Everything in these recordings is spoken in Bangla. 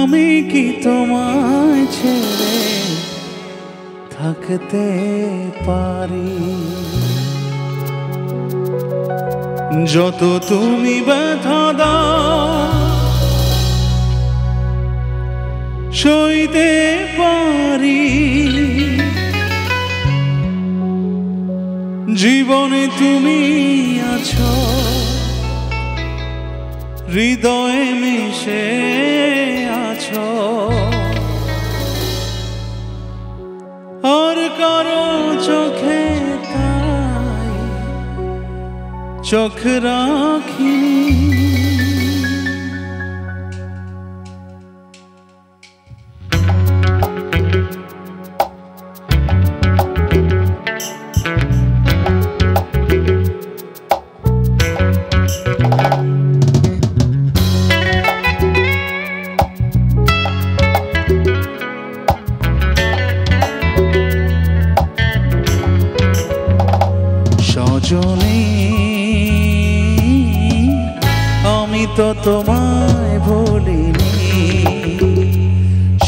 আমি কি তোমায় ছেড়ে থাকতে পারি? যত তুমি ব্যথা দাও সইতে পারি। জীবনে তুমি আছো, হৃদয়ে মিশে আছো, আর কারো চোখে তাই চোখ রাখিনি। সজনী আমি তো তোমায় ভুলিনি,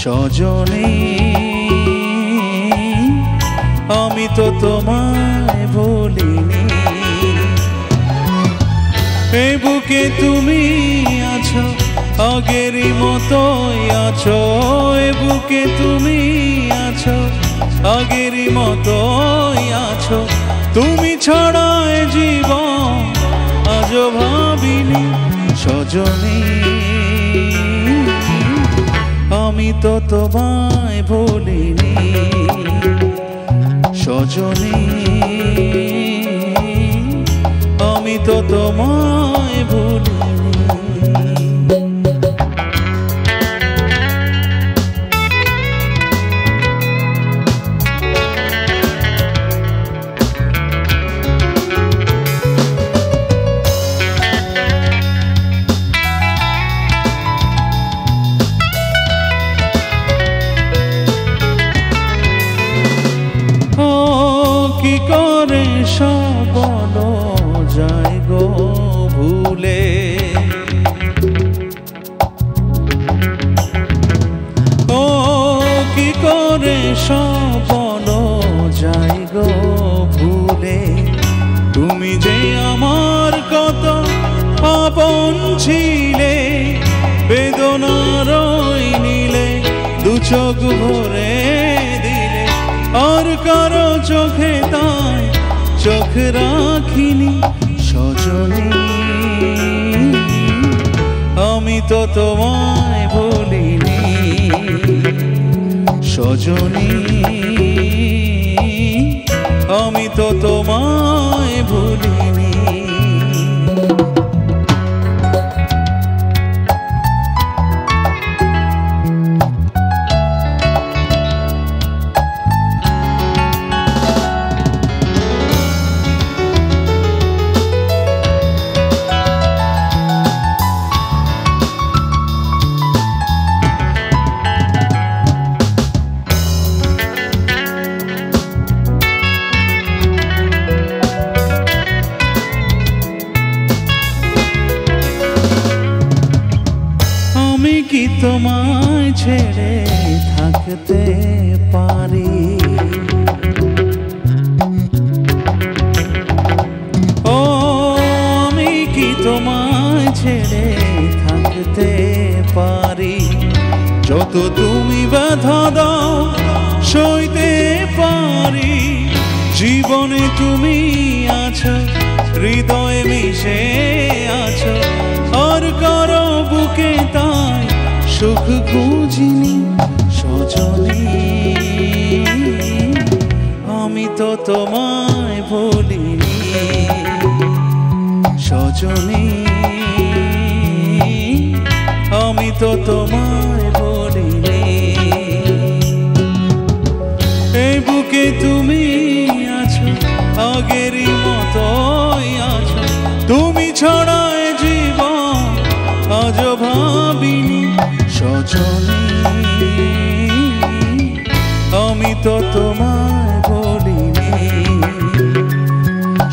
সজনী আমি তো তোমায় ভুলিনি। এই বুকে তুমি আছো, আগেরই মতোই আছো। এই বুকে তুমি আছো, আগেরই মতোই আছো। তুমি ছড়ায় জীবন আজও ভাবিনি। সজনী আমি তো তোমায় ভুলিনি, সজনী আমি তো তোমায় ভুলিনি। কি করে সব বলো যায় গো ভুলে, ও কি করে সব বলো যায় গো ভুলে। তুমি যে আমার কত আপন ছিলে, বেদনার নীলে দু চোখ ভরে দিলে, আর কারো চোখে তাই চোখ রাখিনি। সজনী আমি তো তোমায় ভুলিনি, সজনী আমি তো তোমায় ভুলিনি। আমি কি তোমায় ছেড়ে থাকতে পারি? ও আমি কি তোমায় ছেড়ে থাকতে পারি? যত তুমি ব্যথা দাও সইতে পারি। জীবনে তুমি আছো, হৃদয়ে মিশে আছো, আর কারো বুকে তাই সুখ খুঁজিনি। সজনী আমি তো তোমায় ভুলিনি, সজনী আমি তো তোমায় ভুলিনি। এই বুকে তুমি আছো, আগেরই মতোই আছো। তুমি ছড়ায় জীবন আজও ভাবিনি। সজনী আমি তো তোমায় ভুলিনি,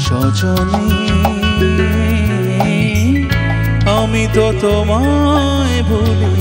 সজনী আমি তো তোমায় ভুলি।